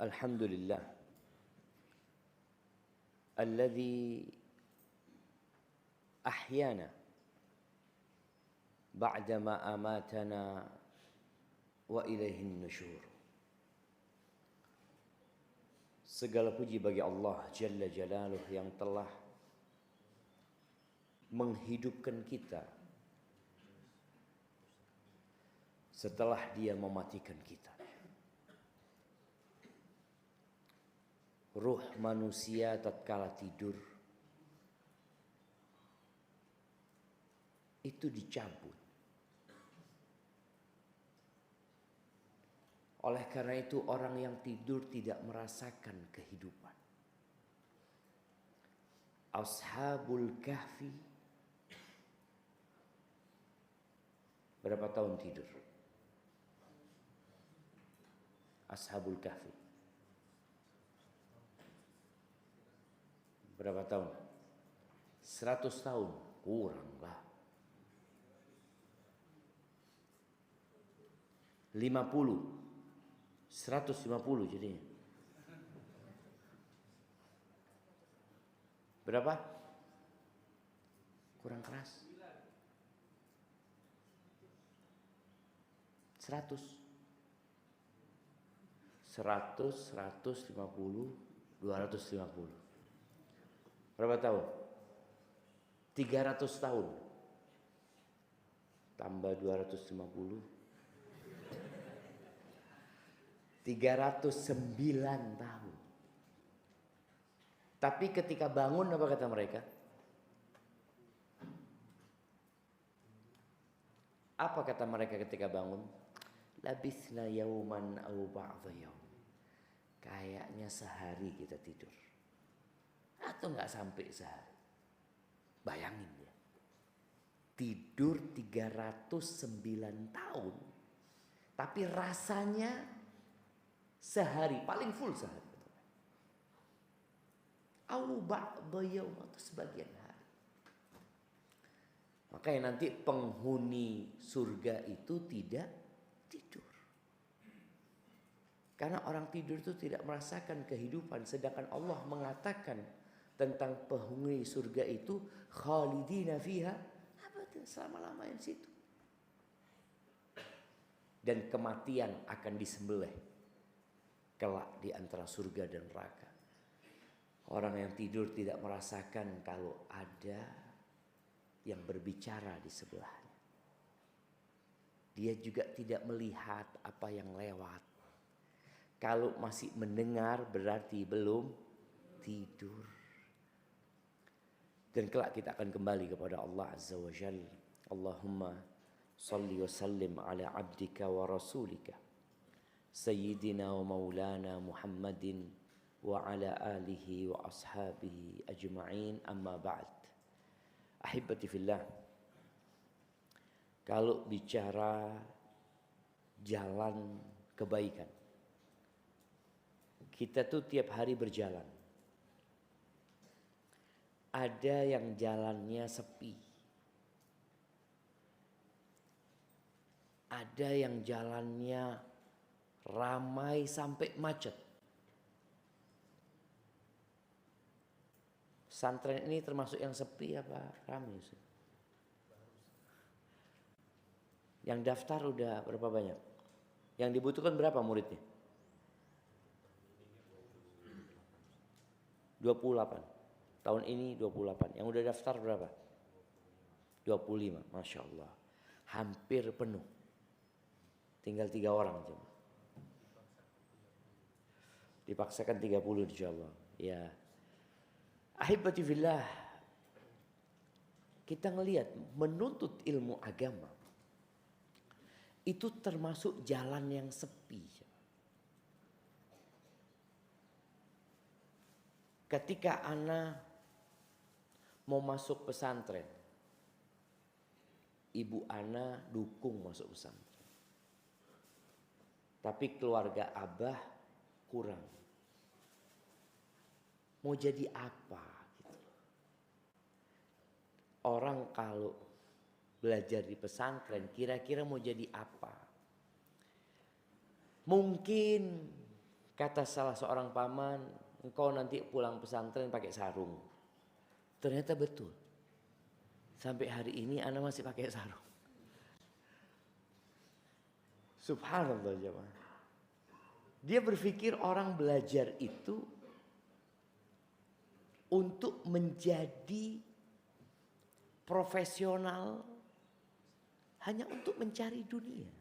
Alhamdulillah alladzi ahyana ba'dama amatana wa ilaihin nusyur. Segala puji bagi Allah Jalla Jalaluh yang telah menghidupkan kita setelah Dia mematikan kita. Ruh manusia tatkala tidur itu dicabut. Oleh karena itu orang yang tidur tidak merasakan kehidupan. Ashabul Kahfi berapa tahun tidur? Ashabul Kahfi berapa tahun? 100 tahun, kurang lah. 150 jadinya. Berapa? Kurang keras. 100, 150, 250. Berapa tahun? 300 tahun. Tambah 250. 309 tahun. Tapi ketika bangun apa kata mereka? Apa kata mereka ketika bangun? Labisna yauman au ba'dha yaum. Kayaknya sehari kita tidur. Atau enggak sampai sehari. Bayangin ya. Tidur 309 tahun. Tapi rasanya sehari, paling full sehari. Au ba'dha yaum, atau sebagian hari. Makanya nanti penghuni surga itu tidak tidur. Karena orang tidur itu tidak merasakan kehidupan. Sedangkan Allah mengatakan tentang penghuni surga itu khalidina fiha abadan, selama-lamanya di situ. Dan kematian akan disembelih kelak di antara surga dan neraka. Orang yang tidur tidak merasakan kalau ada yang berbicara di sebelahnya. Dia juga tidak melihat apa yang lewat. Kalau masih mendengar berarti belum tidur. Dan kelak kita akan kembali kepada Allah Azza wa Jalla. Allahumma salli wa sallim ala abdika wa rasulika Sayyidina wa maulana Muhammadin wa ala alihi wa ashabihi ajma'in, amma ba'd. Ahibati fillah. Kalau bicara jalan kebaikan, kita tuh tiap hari berjalan. Ada yang jalannya sepi. Ada yang jalannya ramai sampai macet. Pesantren ini termasuk yang sepi apa ramai? Yang daftar udah berapa banyak? Yang dibutuhkan berapa muridnya? 28. Tahun ini 28. Yang udah daftar berapa? 25. Masya Allah. Hampir penuh. Tinggal 3 orang coba. Dipaksakan 30 insyaallah. Ya. Ahibati fillah. Kita ngelihat menuntut ilmu agama itu termasuk jalan yang sepi. Ketika ana mau masuk pesantren, ibu ana dukung masuk pesantren. Tapi keluarga abah kurang. Mau jadi apa gitu. Orang kalau belajar di pesantren kira-kira mau jadi apa? Mungkin Kata salah seorang paman, engkau nanti pulang pesantren pakai sarung. Ternyata betul. Sampai hari ini ana masih pakai sarung. Subhanallah jemaah. Dia berpikir orang belajar itu untuk menjadi profesional hanya untuk mencari dunia.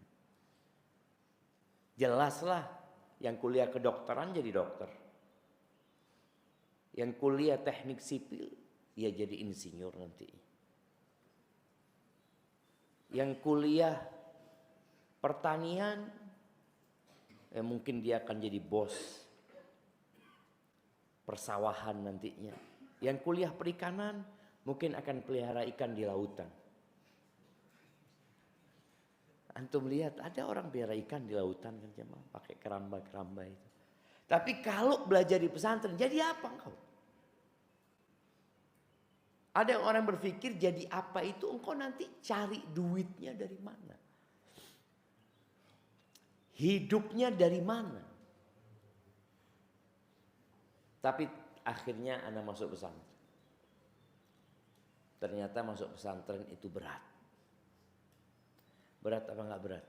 Jelaslah yang kuliah kedokteran jadi dokter. Yang kuliah teknik sipil ya jadi insinyur nanti. Yang kuliah pertanian mungkin dia akan jadi bos persawahan nantinya. Yang kuliah perikanan mungkin akan pelihara ikan di lautan. Antum lihat ada orang pelihara ikan di lautan kan jemaah, pakai keramba-keramba itu. Tapi kalau belajar di pesantren jadi apa engkau? Ada orang berpikir jadi apa itu engkau nanti cari duitnya dari mana? Hidupnya dari mana? Tapi akhirnya anak masuk pesantren. Ternyata masuk pesantren itu berat. Berat apa enggak berat?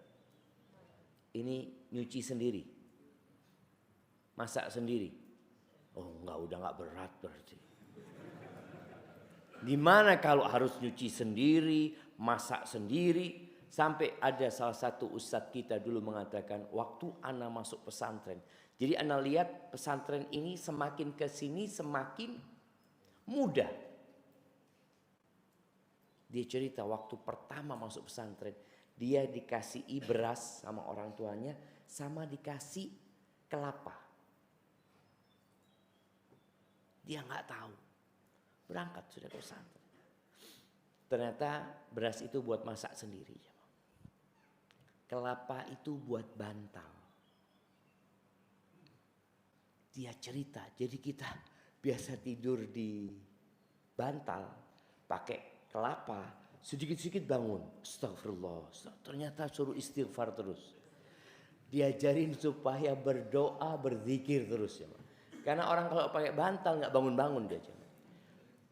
Ini nyuci sendiri. Masak sendiri. Oh enggak, udah enggak berat berarti. Gimana kalau harus nyuci sendiri, masak sendiri? Sampai ada salah satu ustadz kita dulu mengatakan waktu ana masuk pesantren. Jadi ana lihat pesantren ini semakin ke sini semakin mudah. Dia cerita waktu pertama masuk pesantren, dia dikasih beras sama orang tuanya sama dikasih kelapa. Dia nggak tahu. Berangkat sudah ke pesantren. Ternyata beras itu buat masak sendiri. Kelapa itu buat bantal. Dia cerita, jadi kita biasa tidur di bantal pakai kelapa, sedikit-sedikit bangun. Astagfirullah. Ternyata suruh istighfar terus. Diajarin supaya berdoa, berzikir terus ya. Karena orang kalau pakai bantal nggak bangun-bangun dia.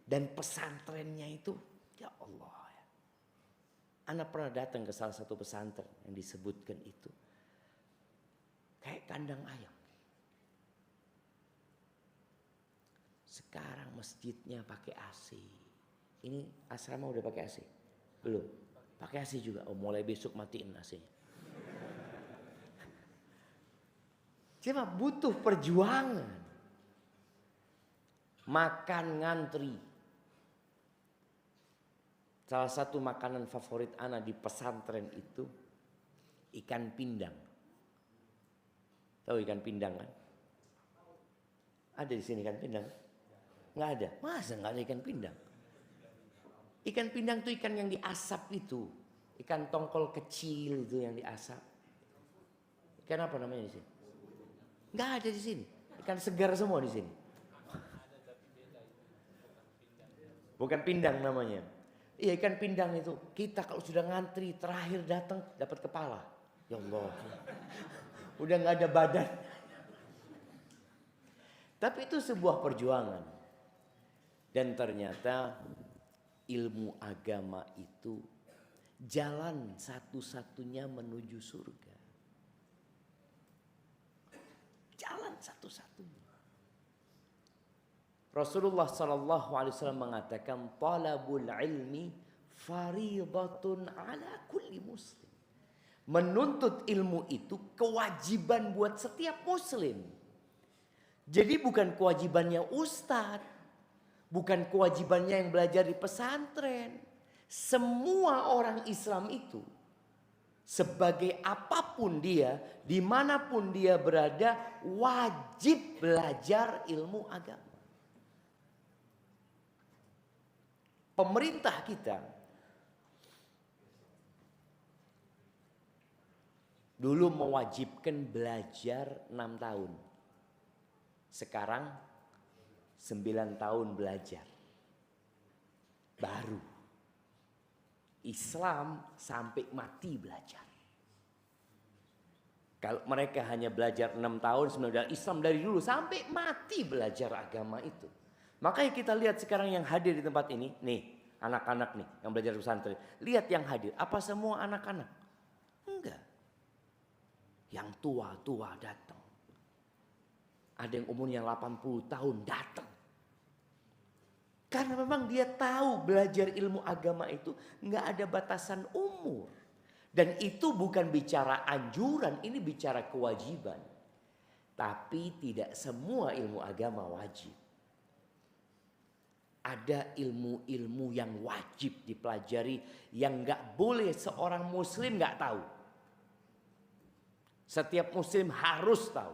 Dan pesantrennya itu, ya Allah ya. Anak pernah datang ke salah satu pesantren yang disebutkan itu. Kayak kandang ayam. Sekarang masjidnya pakai AC. Ini asrama udah pakai AC? Belum? Pakai AC juga? Oh mulai besok matiin AC-nya. Cuma butuh perjuangan. Makan ngantri. Salah satu makanan favorit ana di pesantren itu ikan pindang. Tahu ikan pindang kan? Ada di sini ikan pindang? Nggak ada. Masa nggak ada ikan pindang? Ikan pindang itu ikan yang diasap itu. Ikan tongkol kecil itu yang diasap. Ikan apa namanya di sini? Nggak ada di sini. Ikan segar semua di sini. Bukan pindang namanya. Iya ikan pindang itu. Kita kalau sudah ngantri terakhir datang dapat kepala. Ya Allah. Udah nggak ada badan. Tapi itu sebuah perjuangan. Dan ternyata ilmu agama itu jalan satu-satunya menuju surga. Jalan satu-satunya. Rasulullah SAW mengatakan talabul ilmi faridatun ala kulli muslim. Menuntut ilmu itu kewajiban buat setiap muslim. Jadi bukan kewajibannya ustadz, bukan kewajibannya yang belajar di pesantren. Semua orang Islam itu sebagai apapun dia, dimanapun dia berada, wajib belajar ilmu agama. Pemerintah kita dulu mewajibkan belajar 6 tahun. Sekarang 9 tahun belajar. Baru. Islam sampai mati belajar. Kalau mereka hanya belajar 6 tahun sebenarnya Islam dari dulu sampai mati belajar agama itu. Makanya kita lihat sekarang yang hadir di tempat ini, nih anak-anak nih yang belajar pesantren. Lihat yang hadir, apa semua anak-anak? Enggak. Yang tua-tua datang. Ada yang umurnya 80 tahun datang. Karena memang dia tahu belajar ilmu agama itu enggak ada batasan umur. Dan itu bukan bicara anjuran, ini bicara kewajiban. Tapi tidak semua ilmu agama wajib. Ada ilmu-ilmu yang wajib dipelajari yang nggak boleh seorang muslim nggak tahu. Setiap muslim harus tahu.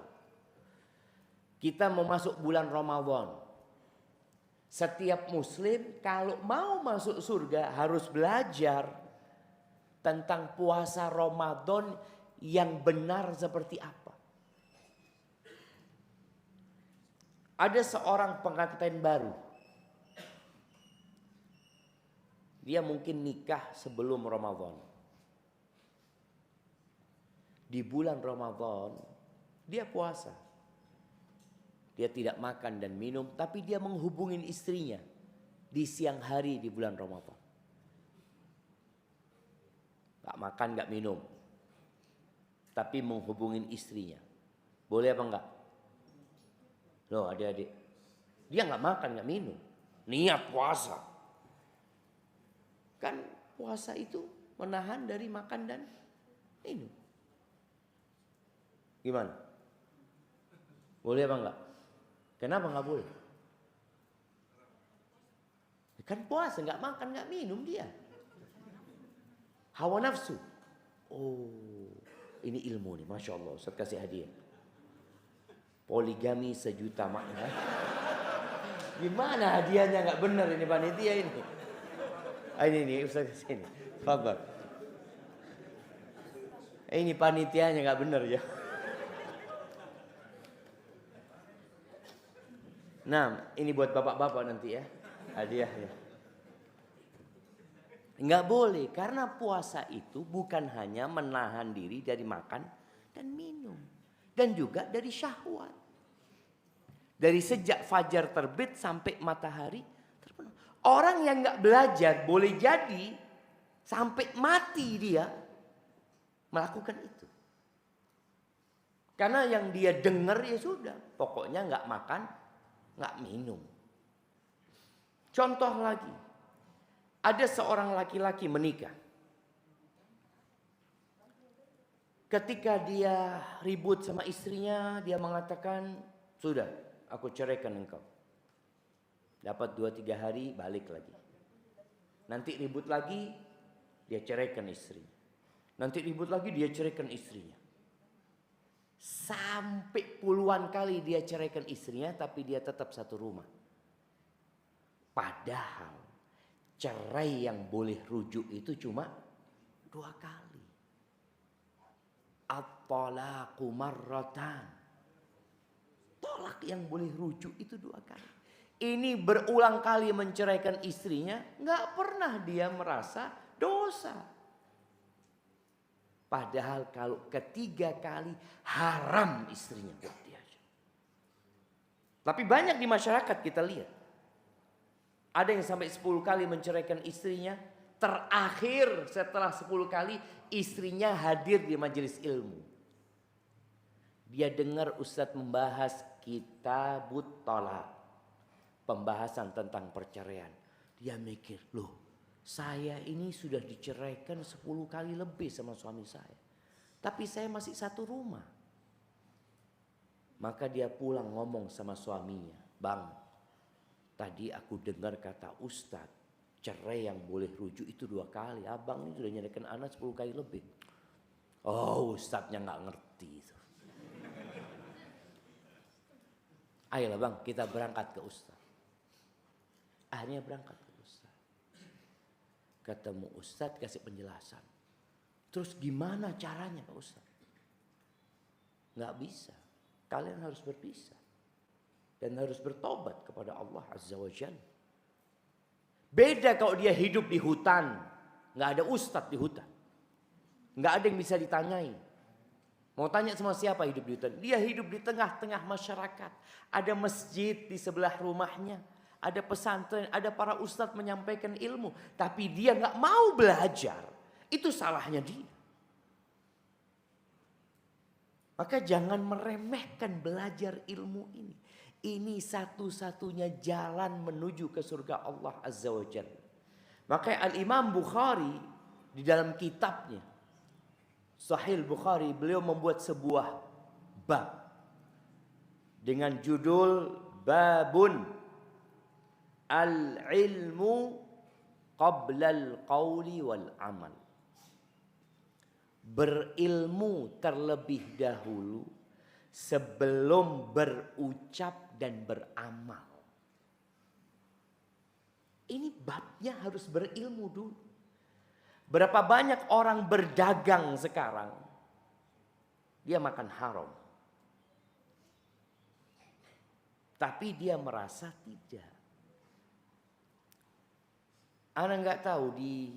Kita mau masuk bulan Ramadan. Setiap muslim kalau mau masuk surga harus belajar tentang puasa Ramadan yang benar seperti apa. Ada seorang pengantin baru. Dia mungkin nikah sebelum Ramadan. Di bulan Ramadan dia puasa. Dia tidak makan dan minum, tapi dia menghubungin istrinya di siang hari di bulan Ramadan. Gak makan, gak minum. Tapi menghubungin istrinya. Boleh apa enggak? Loh adik-adik. Dia gak makan, gak minum. Niat puasa. Kan puasa itu menahan dari makan dan minum. Gimana? Boleh apa enggak? Kenapa gak boleh? Kan puasa, gak makan, gak minum dia. Hawa nafsu. Oh, ini ilmu nih, Masya Allah. Ustaz kasih hadiah. Poligami sejuta makna. Gimana hadiahnya nggak benar ini panitia ini? Ini Ustaz sini. Fadhal. Ini panitianya nggak benar ya. Nah, ini buat bapak-bapak nanti ya. Hadiahnya. Enggak boleh, karena puasa itu bukan hanya menahan diri dari makan dan minum. Dan juga dari syahwat. Dari sejak fajar terbit sampai matahari terbenam. Orang yang enggak belajar boleh jadi sampai mati dia melakukan itu. Karena yang dia dengar ya sudah. Pokoknya enggak makan, enggak minum. Contoh lagi. Ada seorang laki-laki menikah. Ketika dia ribut sama istrinya, dia mengatakan, sudah, aku ceraikan engkau. Dapat 2-3 hari, balik lagi. Nanti ribut lagi, dia ceraikan istrinya. Nanti ribut lagi, dia ceraikan istrinya. Sampai puluhan kali dia ceraikan istrinya, tapi dia tetap satu rumah. Padahal cerai yang boleh rujuk itu cuma 2 kali. At-talaqu marratan. Tolak yang boleh rujuk itu 2 kali. Ini berulang kali menceraikan istrinya, nggak pernah dia merasa dosa. Padahal kalau ketiga kali haram istrinya buat dia. Tapi banyak di masyarakat kita lihat. Ada yang sampai 10 kali menceraikan istrinya. Terakhir setelah 10 kali istrinya hadir di majelis ilmu. Dia dengar Ustadz membahas kitabut thalaq. Pembahasan tentang perceraian. Dia mikir, loh saya ini sudah diceraikan 10 kali lebih sama suami saya. Tapi saya masih satu rumah. Maka dia pulang ngomong sama suaminya. Bang, tadi aku dengar kata Ustadz, cerai yang boleh rujuk itu 2 kali. Abang ini sudah nyeraikan anak 10 kali lebih. Oh, Ustadznya gak ngerti itu. Ayolah bang, kita berangkat ke Ustadz. Akhirnya berangkat ke Ustadz. Ketemu Ustadz, kasih penjelasan. Terus gimana caranya Pak Ustadz? Gak bisa. Kalian harus berpisah. Dan harus bertobat kepada Allah Azza wa Jalla. Beda kalau dia hidup di hutan. Gak ada ustadz di hutan. Gak ada yang bisa ditanyai. Mau tanya sama siapa hidup di hutan? Dia hidup di tengah-tengah masyarakat. Ada masjid di sebelah rumahnya. Ada pesantren, ada para ustadz menyampaikan ilmu. Tapi dia nggak mau belajar. Itu salahnya dia. Maka jangan meremehkan belajar ilmu ini. Ini satu-satunya jalan menuju ke surga Allah Azza wa Jalla. Maka Al-Imam Bukhari di dalam kitabnya Sahih Bukhari, beliau membuat sebuah bab dengan judul Babun Al-Ilmu Qabla Al-Qawli Wal-Amal. Berilmu terlebih dahulu sebelum berucap dan beramal. Ini babnya harus berilmu dulu. Berapa banyak orang berdagang sekarang, dia makan haram. Tapi dia merasa tidak. Ana nggak tahu di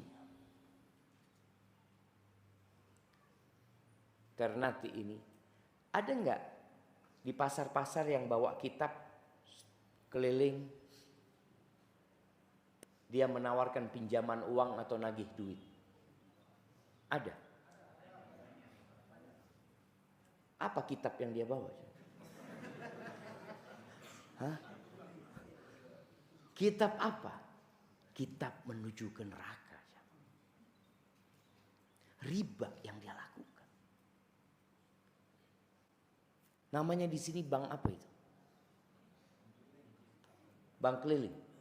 Ternate ini, ada nggak di pasar-pasar yang bawa kitab keliling, dia menawarkan pinjaman uang atau nagih duit? Ada. Apa kitab yang dia bawa? Hah? Kitab apa? Kitab menuju ke neraka. Riba yang dia lakukan. Namanya di sini bank apa itu? Bank keliling.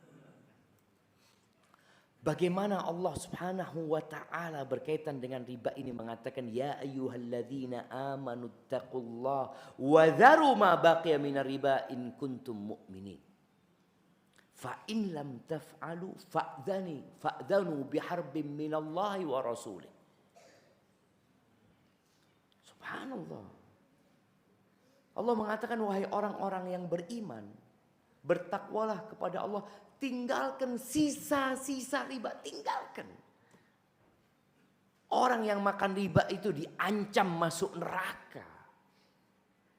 Bagaimana Allah Subhanahu wa taala berkaitan dengan riba ini mengatakan ya ayyuhalladzina amanu taqullaha wa dharu ma baqiya minar riba in kuntum mu'minin. Fa in lam taf'alu fa'dhanu biharbin minallahi wa rasulih. Subhanallah. Allah mengatakan wahai orang-orang yang beriman, bertakwalah kepada Allah. Tinggalkan sisa-sisa riba, tinggalkan. Orang yang makan riba itu diancam masuk neraka.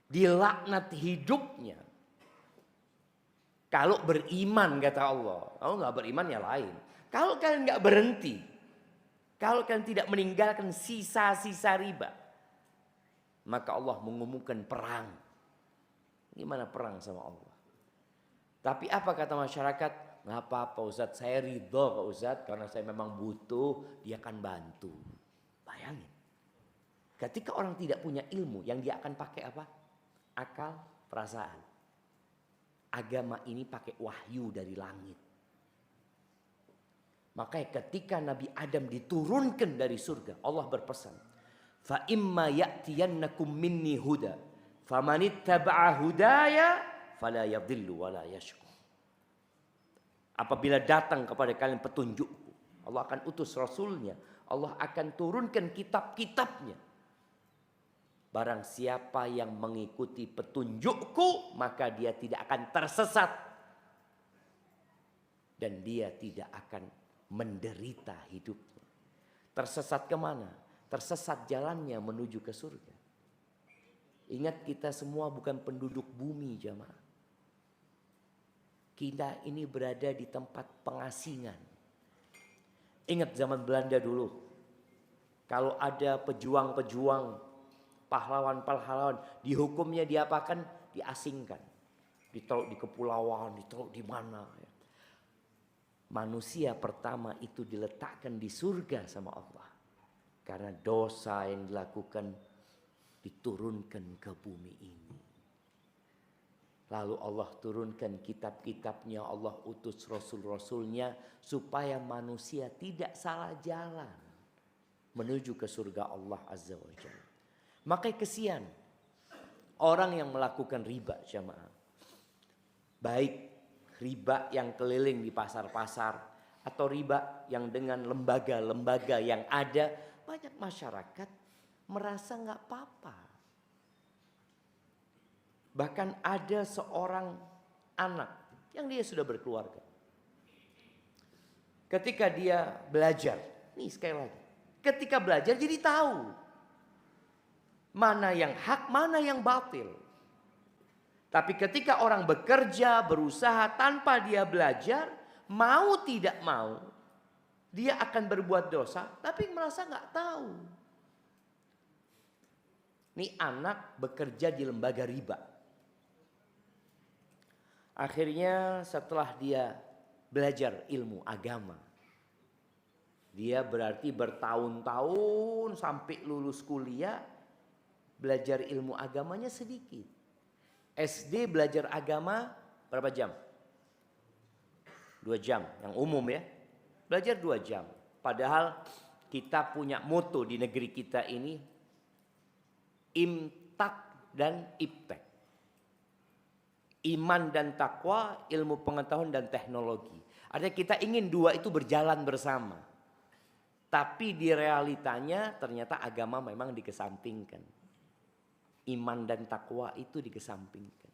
Dilaknat hidupnya. Kalau beriman kata Allah. Kalau nggak beriman ya lain. Kalau kalian nggak berhenti. Kalau kalian tidak meninggalkan sisa-sisa riba. Maka Allah mengumumkan perang. Gimana perang sama Allah? Tapi apa kata masyarakat? Nggak apa-apa Ustadz, saya ridho Pak Ustadz karena saya memang butuh, dia akan bantu. Bayangin. Ketika orang tidak punya ilmu, yang dia akan pakai apa? Akal, perasaan. Agama ini pakai wahyu dari langit. Makanya ketika Nabi Adam diturunkan dari surga, Allah berpesan, "Fa imma ya'tiyannakum minni huda, famanittaba'a hudaya fala yadhillu wala yashqa." Apabila datang kepada kalian petunjukku, Allah akan utus Rasulnya. Allah akan turunkan kitab-kitabnya. Barang siapa yang mengikuti petunjukku, maka dia tidak akan tersesat. Dan dia tidak akan menderita hidupnya. Tersesat kemana? Tersesat jalannya menuju ke surga. Ingat kita semua bukan penduduk bumi jamaah. Kita ini berada di tempat pengasingan. Ingat zaman Belanda dulu. Kalau ada pejuang-pejuang, pahlawan-pahlawan, dihukumnya diapakan? Diasingkan. Ditaruh di kepulauan, ditaruh di mana. Manusia pertama itu diletakkan di surga sama Allah. Karena dosa yang dilakukan diturunkan ke bumi ini. Lalu Allah turunkan kitab-kitabnya, Allah utus rasul-rasulnya supaya manusia tidak salah jalan menuju ke surga Allah Azza wa Jalla. Makanya kesian orang yang melakukan riba jamaah. Baik riba yang keliling di pasar-pasar atau riba yang dengan lembaga-lembaga yang ada, banyak masyarakat merasa nggak apa-apa. Bahkan ada seorang anak yang dia sudah berkeluarga. Ketika dia belajar, nih sekali lagi, ketika belajar jadi tahu. Mana yang hak, mana yang batil. Tapi ketika orang bekerja, berusaha tanpa dia belajar, mau tidak mau, dia akan berbuat dosa, tapi merasa nggak tahu. Ini anak bekerja di lembaga riba. Akhirnya setelah dia belajar ilmu agama, dia berarti bertahun-tahun sampai lulus kuliah, belajar ilmu agamanya sedikit. SD belajar agama berapa jam? 2 jam, yang umum ya. Belajar 2 jam. Padahal kita punya moto di negeri kita ini, imtak dan iptek. Iman dan takwa, ilmu pengetahuan dan teknologi. Artinya kita ingin dua itu berjalan bersama. Tapi di realitanya ternyata agama memang dikesampingkan. Iman dan takwa itu dikesampingkan.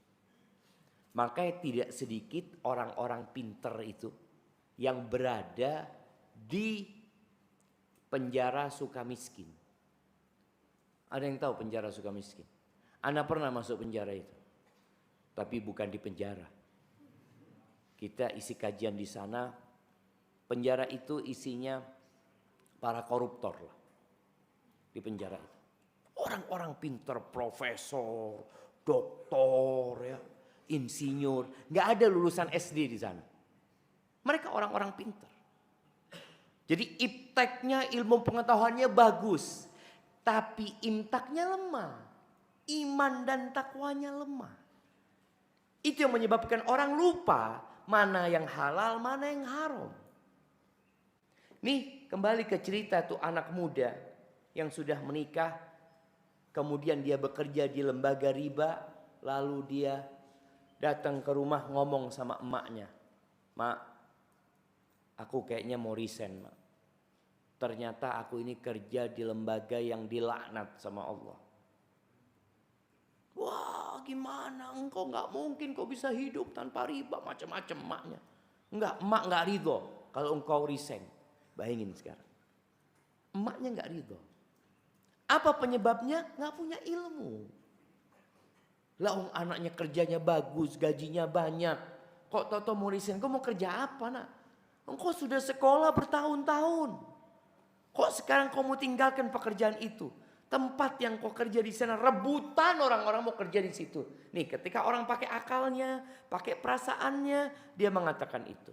Makanya tidak sedikit orang-orang pinter itu yang berada di penjara Sukamiskin. Ada yang tahu penjara Sukamiskin? Ana pernah masuk penjara itu. Tapi bukan di penjara. Kita isi kajian di sana. Penjara itu isinya para koruptor lah. Di penjara itu. Orang-orang pinter, profesor, doktor, ya, insinyur. Nggak ada lulusan SD di sana. Mereka orang-orang pinter. Jadi ipteknya, ilmu pengetahuannya bagus. Tapi imtaknya lemah. Iman dan takwanya lemah. Itu yang menyebabkan orang lupa mana yang halal, mana yang haram. Nih kembali ke cerita tuh anak muda yang sudah menikah. Kemudian dia bekerja di lembaga riba. Lalu dia datang ke rumah ngomong sama emaknya. Mak, aku kayaknya mau resign, mak. Ternyata aku ini kerja di lembaga yang dilaknat sama Allah. Wah, gimana? Engkau nggak mungkin kau bisa hidup tanpa riba, macam-macam emaknya. Emak nggak ridho kalau engkau resign. Bayangin sekarang. Emaknya nggak ridho. Apa penyebabnya? Nggak punya ilmu. Lah anaknya kerjanya bagus, gajinya banyak. Kok toto mau resign? Kau mau kerja apa, nak? Engkau sudah sekolah bertahun-tahun. Kok sekarang kau mau tinggalkan pekerjaan itu? Tempat yang kau kerja di sana, rebutan orang-orang mau kerja di situ. Nih, ketika orang pakai akalnya, pakai perasaannya, dia mengatakan itu.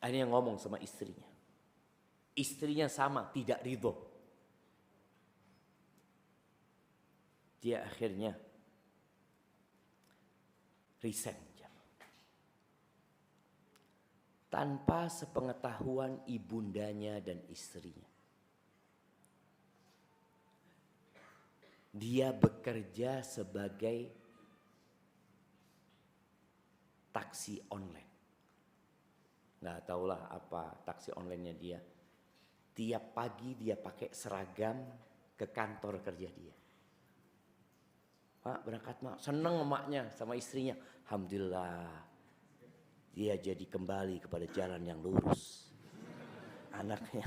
Ini yang ngomong sama istrinya. Istrinya sama, tidak ridho. Dia akhirnya resign. Tanpa sepengetahuan ibundanya dan istrinya. Dia bekerja sebagai taksi online. Nggak tahulah apa taksi online-nya dia. Tiap pagi dia pakai seragam ke kantor kerja dia. Pak berangkat mak, seneng emaknya sama istrinya. Alhamdulillah. Dia jadi kembali kepada jalan yang lurus. Anaknya.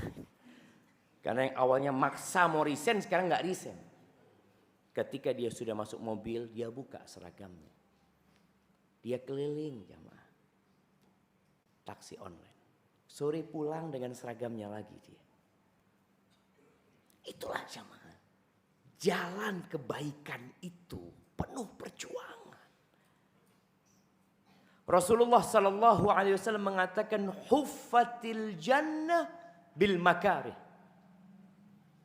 Karena yang awalnya maksa mau resign, sekarang gak resign. Ketika dia sudah masuk mobil, dia buka seragamnya. Dia keliling jamaah. Taksi online. Sore pulang dengan seragamnya lagi dia. Itulah jamaah. Jalan kebaikan itu penuh perjuangan. Rasulullah sallallahu alaihi wasallam mengatakan huffatil jannah bil makarih.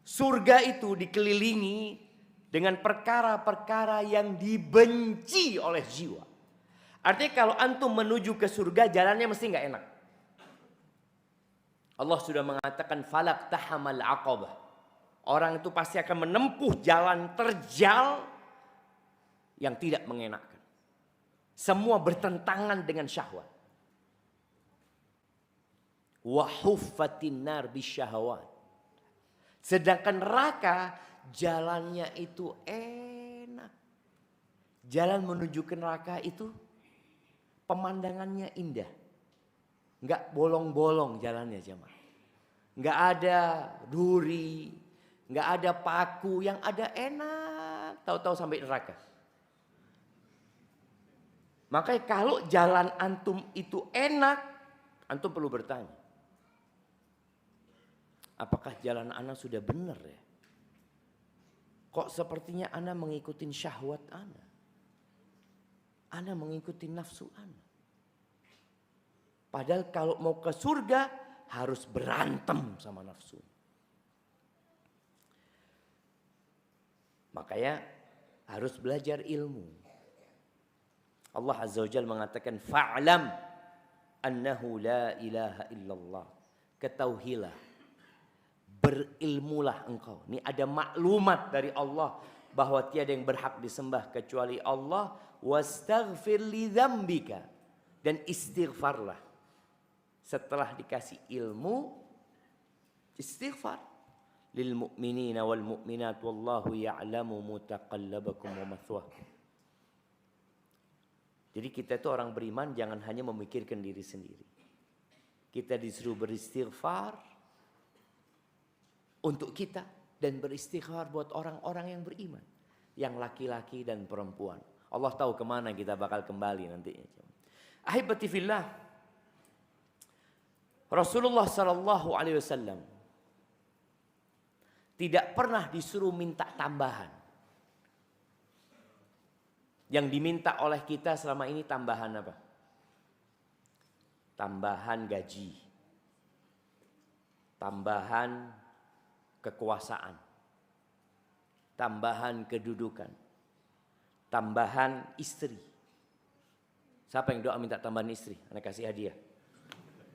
Surga itu dikelilingi dengan perkara-perkara yang dibenci oleh jiwa. Artinya kalau antum menuju ke surga jalannya mesti enggak enak. Allah sudah mengatakan falak tahamal aqabah. Orang itu pasti akan menempuh jalan terjal yang tidak mengenakan. Semua bertentangan dengan syahwat. Wa huffatin nar bisyahawat. Sedangkan neraka jalannya itu enak. Jalan menuju ke neraka itu pemandangannya indah. Enggak bolong-bolong jalannya jemaah. Enggak ada duri, Nggak ada paku, yang ada enak. Tahu-tahu sampai neraka. Makanya kalau jalan antum itu enak, antum perlu bertanya. Apakah jalan ana sudah benar ya? Kok sepertinya ana mengikuti syahwat ana? Ana mengikuti nafsu ana. Padahal kalau mau ke surga harus berantem sama nafsu. Makanya harus belajar ilmu. Allah Azza wa Jalla mengatakan fa'lam annahu la ilaha illallah. Ketahuilah, berilmulah engkau. Ini ada maklumat dari Allah bahwa tiada yang berhak disembah kecuali Allah. Wastaghfir li dzambika, dan istighfarlah. Setelah dikasih ilmu, istighfar. Lil mu'minina wal mu'minat wallahu ya'lamu mutaqallabakum wa mathwakum. Jadi kita itu orang beriman jangan hanya memikirkan diri sendiri. Kita disuruh beristighfar untuk kita dan beristighfar buat orang-orang yang beriman, yang laki-laki dan perempuan. Allah tahu kemana kita bakal kembali nantinya. Ahibati fillah, Rasulullah sallallahu alaihi wasallam tidak pernah disuruh minta tambahan. Yang diminta oleh kita selama ini tambahan apa? Tambahan gaji. Tambahan kekuasaan. Tambahan kedudukan. Tambahan istri. Siapa yang doa minta tambahan istri? Anak kasih hadiah.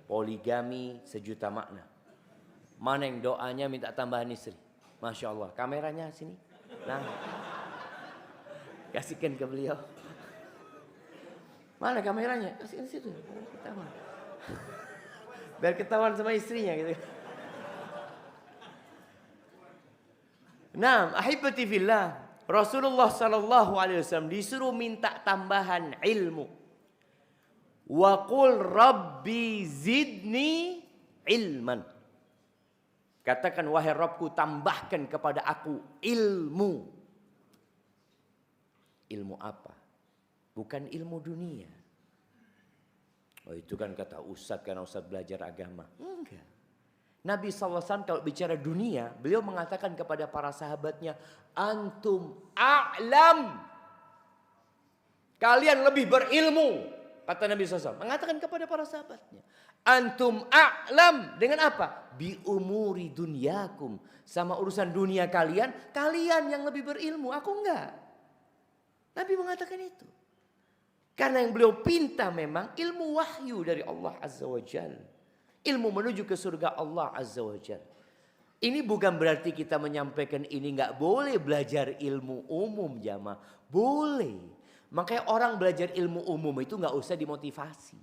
Poligami 1 juta makna. Mana yang doanya minta tambahan istri? Masya Allah. Kameranya sini. Nah. Kasihkan ke beliau. Mana kameranya? Kasihkan situ. Biar ketahuan sama istrinya gitu. Nah, ahibati fillah, Rasulullah sallallahu alaihi wasallam disuruh minta tambahan ilmu. Wa qul rabbi zidni ilman. Katakan wahai Rabbku, tambahkan kepada aku ilmu. Ilmu apa? Bukan ilmu dunia. Oh itu kan kata Ustadz, karena Ustadz belajar agama. Enggak. Nabi SAW kalau bicara dunia, beliau mengatakan kepada para sahabatnya, antum a'lam. Kalian lebih berilmu. Kata Nabi SAW. Mengatakan kepada para sahabatnya. Antum a'lam. Dengan apa? Bi umuri dunyakum. Sama urusan dunia kalian, kalian yang lebih berilmu. Aku enggak. Nabi mengatakan itu. Karena yang beliau pinta memang ilmu wahyu dari Allah Azza wa Jalla. Ilmu menuju ke surga Allah Azza wa Jalla. Ini bukan berarti kita menyampaikan ini nggak boleh belajar ilmu umum jamaah. Boleh. Makanya orang belajar ilmu umum itu nggak usah dimotivasi.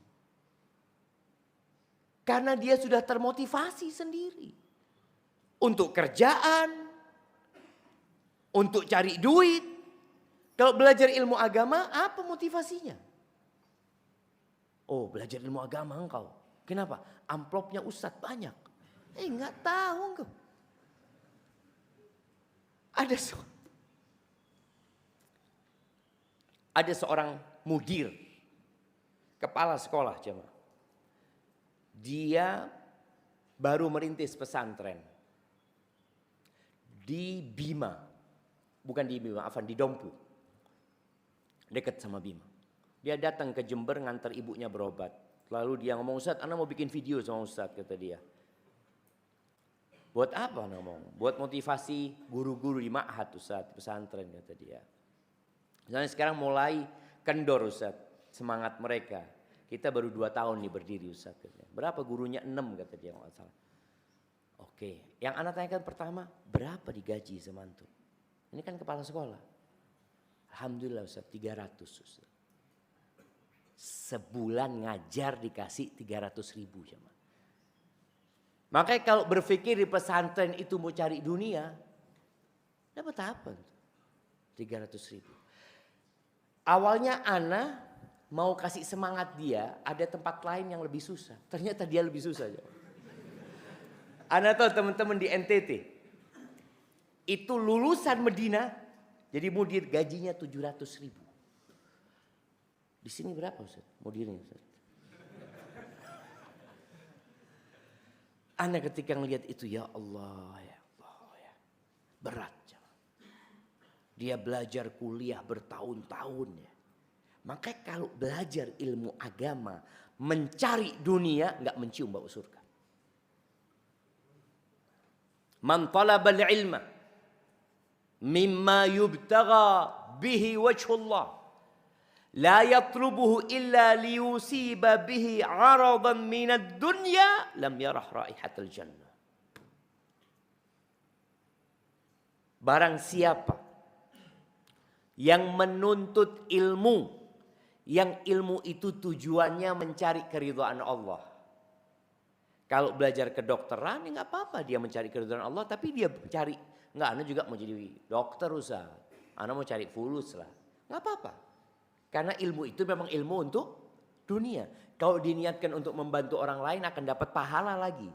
Karena dia sudah termotivasi sendiri. Untuk kerjaan. Untuk cari duit. Kalau belajar ilmu agama, apa motivasinya? Oh, belajar ilmu agama engkau. Kenapa? Amplopnya Ustadz banyak. Enggak tahu engkau. Ada seorang mudir, kepala sekolah jemaah. Dia baru merintis pesantren di Bima. Bukan di Bima, di Dompu. Dekat sama Bima. Dia datang ke Jember ngantar ibunya berobat. Lalu dia ngomong, Ustadz, anak mau bikin video sama Ustadz, kata dia. Buat apa anak ngomong? Buat motivasi guru-guru di ma'had Ustadz, pesantren, kata dia. Misalnya sekarang mulai kendor Ustadz, semangat mereka. Kita baru 2 tahun nih berdiri Ustadz. Katanya. Berapa gurunya? 6 kata dia, nggak salah. Oke, yang anak tanyakan pertama, berapa digaji sama antum? Ini kan kepala sekolah. Alhamdulillah Ustaz, 300 Ustaz. Sebulan ngajar dikasih 300.000 jemaah. Makanya kalau berpikir di pesantren itu mau cari dunia, dapat apa? 300.000. Awalnya Ana mau kasih semangat dia, ada tempat lain yang lebih susah. Ternyata dia lebih susah. Ana tahu teman-teman di NTT. Itu lulusan Medina, jadi mudir gajinya 700.000. Di sini berapa Ustaz? Mudirnya Ustaz? Ana ketika ngelihat itu, ya Allah, ya Allah, ya. Berat. Dia belajar kuliah bertahun-tahun ya. Makanya kalau belajar ilmu agama, mencari dunia, nggak mencium bau surga. Man talabal ilma mimma yubtagha bihi wajhullah la yatlubuhu illa liyusiba bihi 'aradan minad dunya lam yarah raihatal jannah. Barang siapa yang menuntut ilmu, yang ilmu itu tujuannya mencari keridhaan Allah. Kalau belajar kedokteran, ya nggak apa-apa dia mencari keridhaan Allah, tapi dia cari, nggak, ana juga mau jadi dokter Ustaz, ana mau cari fulus lah, nggak apa-apa. Karena ilmu itu memang ilmu untuk dunia. Kalau diniatkan untuk membantu orang lain akan dapat pahala lagi.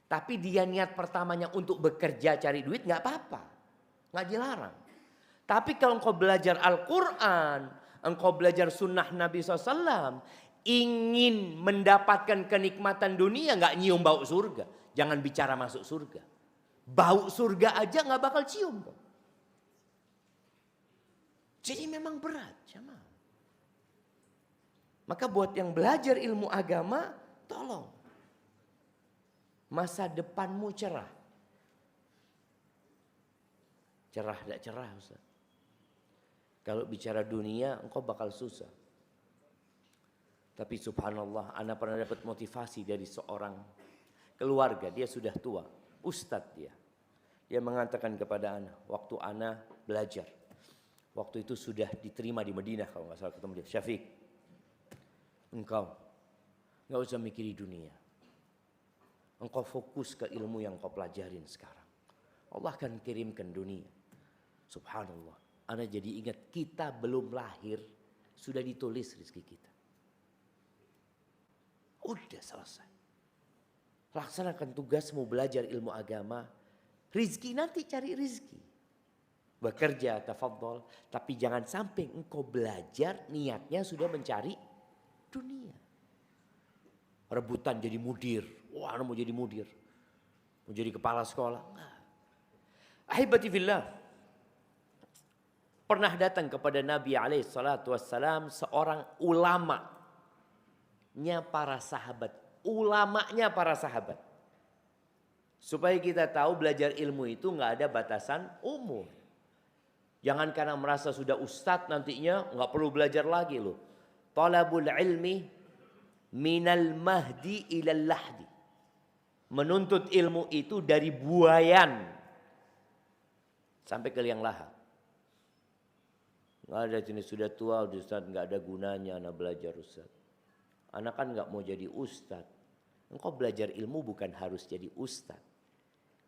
Tapi dia niat pertamanya untuk bekerja cari duit, nggak apa-apa, nggak dilarang. Tapi kalau engkau belajar Al-Quran, engkau belajar sunnah Nabi SAW, ingin mendapatkan kenikmatan dunia, nggak nyium bau surga. Jangan bicara masuk surga. Bau surga aja nggak bakal cium. Jadi memang berat, jamaah. Maka buat yang belajar ilmu agama, tolong. Masa depanmu cerah. Cerah tidak cerah Ustaz. Kalau bicara dunia, engkau bakal susah. Tapi subhanallah, ana pernah dapat motivasi dari seorang keluarga. Dia sudah tua, ustadz dia. Dia mengatakan kepada ana, waktu ana belajar. Waktu itu sudah diterima di Madinah kalau nggak salah ketemu dia. Syafiq, engkau nggak usah mikiri dunia. Engkau fokus ke ilmu yang kau pelajarin sekarang. Allah akan kirimkan dunia. Subhanallah. Ana jadi ingat kita belum lahir sudah ditulis rezeki kita. Udah selesai. Laksanakan tugasmu belajar ilmu agama. Rizki nanti cari rizki. Bekerja, tafadhol. Tapi jangan sampai engkau belajar niatnya sudah mencari dunia. Rebutan jadi mudir. Wah, ana mau jadi mudir. Mau jadi kepala sekolah. Ahibati fillah. Pernah datang kepada Nabi SAW seorang ulamanya para sahabat. Ulamanya para sahabat. Supaya kita tahu belajar ilmu itu nggak ada batasan umur. Jangan karena merasa sudah ustadz nantinya nggak perlu belajar lagi loh. Talabul ilmi minal mahdi ilal lahdi. Menuntut ilmu itu dari buayan sampai ke liang lahat. Nggak ada jenis sudah tua, Ustaz, nggak ada gunanya anak belajar Ustaz. Anak kan nggak mau jadi Ustaz. Engkau belajar ilmu bukan harus jadi Ustaz.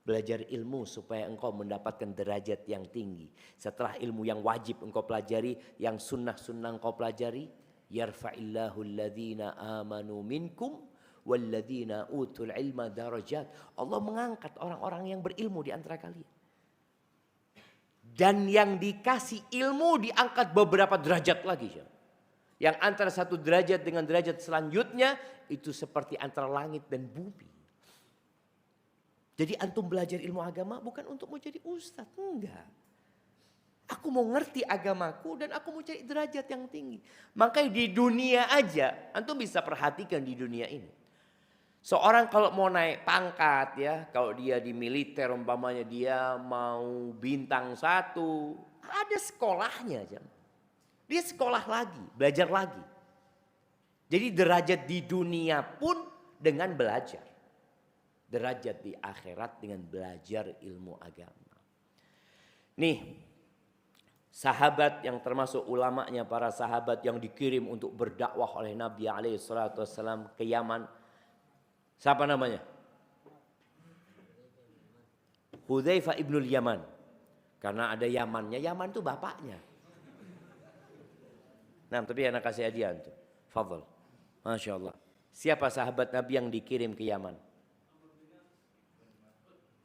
Belajar ilmu supaya engkau mendapatkan derajat yang tinggi. Setelah ilmu yang wajib engkau pelajari, yang sunnah-sunnah engkau pelajari, yarfa'illahu alladhina amanu minkum walladhina utul ilma darajat. Allah mengangkat orang-orang yang berilmu di antara kalian. Dan yang dikasih ilmu diangkat beberapa derajat lagi. Yang antara satu derajat dengan derajat selanjutnya itu seperti antara langit dan bumi. Jadi antum belajar ilmu agama bukan untuk mau jadi ustadz. Enggak. Aku mau ngerti agamaku dan aku mau cari derajat yang tinggi. Makanya di dunia aja antum bisa perhatikan di dunia ini. Seorang kalau mau naik pangkat ya, kalau dia di militer umpamanya dia mau bintang 1, ada sekolahnya aja. Dia sekolah lagi, belajar lagi. Jadi derajat di dunia pun dengan belajar. Derajat di akhirat dengan belajar ilmu agama. Nih, sahabat yang termasuk ulamanya para sahabat yang dikirim untuk berdakwah oleh Nabi SAW ke Yaman. Siapa namanya? Hudzaifah ibnul Yaman. Karena ada Yamannya, Yaman itu bapaknya. Nah, tapi anak kasih hadiah tuh. Fadhal. Masya Allah. Siapa sahabat Nabi yang dikirim ke Yaman?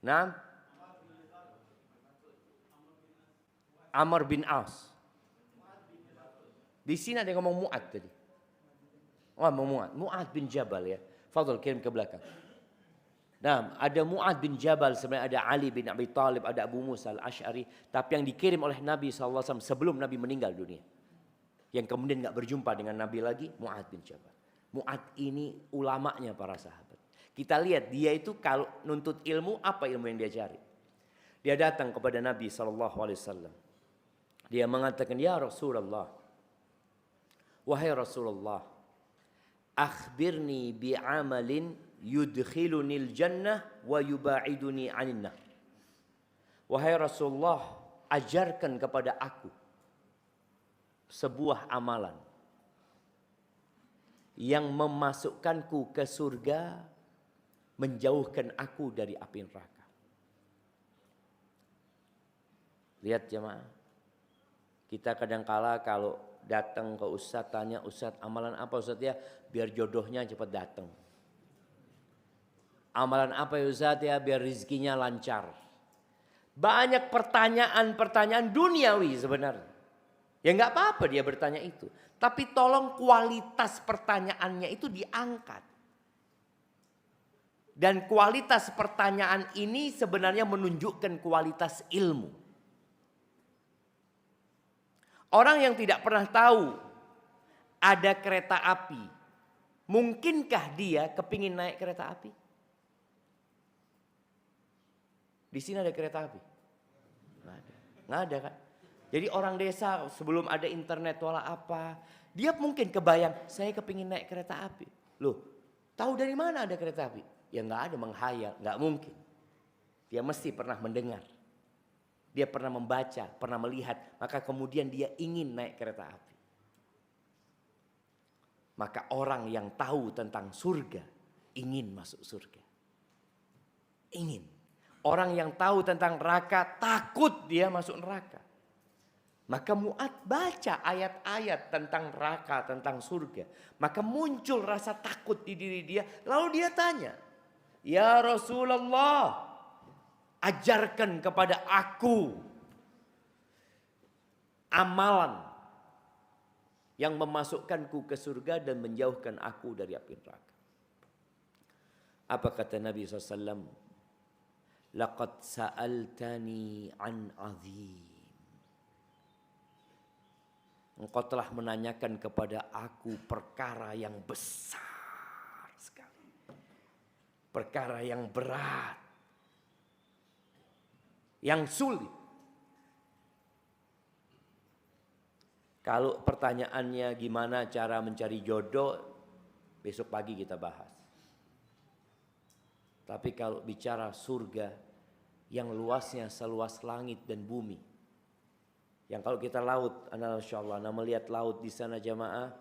Nah, Amr bin As. Di sini ada yang ngomong Mu'ad tadi. Oh, Mu'ad. Mu'ad bin Jabal ya. Fadl kirim ke belakang. Nah, ada Mu'ad bin Jabal, sebenarnya ada Ali bin Abi Thalib, ada Abu Musa al-Ash'ari. Tapi yang dikirim oleh Nabi SAW sebelum Nabi meninggal dunia. Yang kemudian gak berjumpa dengan Nabi lagi, Mu'ad bin Jabal. Mu'ad ini ulamanya para sahabat. Kita lihat dia itu kalau nuntut ilmu, apa ilmu yang dia cari? Dia datang kepada Nabi SAW. Dia mengatakan, ya Rasulullah. Wahai Rasulullah. Akhbirni bi'amalin yudkhilunil jannah wa yuba'iduni anin nar. Wahai Rasulullah, ajarkan kepada aku sebuah amalan yang memasukkanku ke surga, menjauhkan aku dari api neraka. Lihat jemaah, kita kadangkala kalau datang ke Ustadz, tanya Ustadz amalan apa Ustadz ya, biar jodohnya cepat datang. Amalan apa ya Ustadz ya, biar rezekinya lancar. Banyak pertanyaan-pertanyaan duniawi sebenarnya. Ya nggak apa-apa dia bertanya itu. Tapi tolong kualitas pertanyaannya itu diangkat. Dan kualitas pertanyaan ini sebenarnya menunjukkan kualitas ilmu. Orang yang tidak pernah tahu ada kereta api, mungkinkah dia kepingin naik kereta api? Di sini ada kereta api? Nggak ada kan? Jadi orang desa sebelum ada internet wala apa, dia mungkin kebayang, saya kepingin naik kereta api. Loh, tahu dari mana ada kereta api? Ya nggak ada, menghayal, nggak mungkin. Dia mesti pernah mendengar. Dia pernah membaca, pernah melihat, maka kemudian dia ingin naik kereta api. Maka orang yang tahu tentang surga ingin masuk surga. Ingin. Orang yang tahu tentang neraka takut dia masuk neraka. Maka Mu'ad baca ayat-ayat tentang neraka, tentang surga. Maka muncul rasa takut di diri dia. Lalu dia tanya, ya Rasulullah, ajarkan kepada aku amalan yang memasukkanku ke surga dan menjauhkan aku dari api neraka. Apa kata Nabi SAW? Laqad sa'altani an azim. Engkau telah menanyakan kepada aku perkara yang besar sekali. Perkara yang berat. Yang sulit. Kalau pertanyaannya gimana cara mencari jodoh, besok pagi kita bahas. Tapi kalau bicara surga yang luasnya seluas langit dan bumi. Yang kalau kita laut, insyaallah, melihat laut di sana jamaah,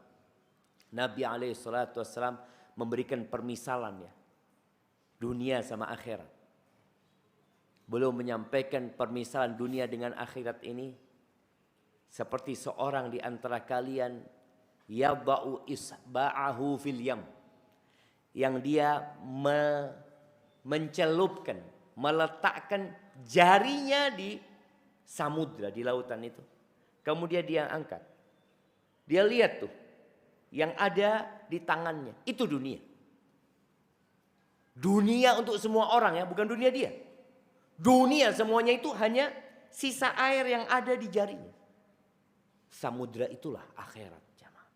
Nabi SAW memberikan permisalannya. Dunia sama akhirat. Belum menyampaikan permisalan dunia dengan akhirat ini. Seperti seorang di antara kalian yada'u isba'ahu fil yam. Yang dia mencelupkan, meletakkan jarinya di samudra, di lautan itu. Kemudian dia angkat. Dia lihat tuh, yang ada di tangannya, itu dunia. Dunia untuk semua orang ya, bukan dunia dia. Dunia semuanya itu hanya sisa air yang ada di jarinya. Samudra itulah akhirat jamaah.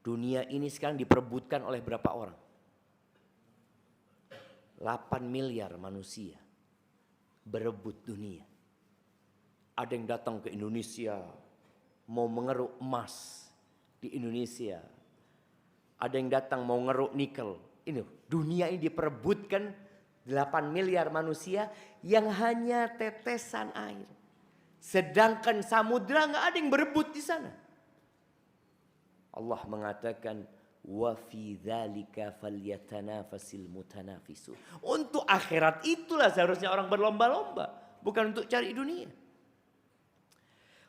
Dunia ini sekarang diperebutkan oleh berapa orang? 8 miliar manusia berebut dunia. Ada yang datang ke Indonesia mau mengeruk emas di Indonesia. Ada yang datang mau ngeruk nikel. Ini dunia ini diperebutkan 8 miliar manusia yang hanya tetesan air. Sedangkan samudra nggak ada yang berebut di sana. Allah mengatakan wa fi dzalika falyatanafasil mutanafisun. Untuk akhirat itulah seharusnya orang berlomba-lomba, bukan untuk cari dunia.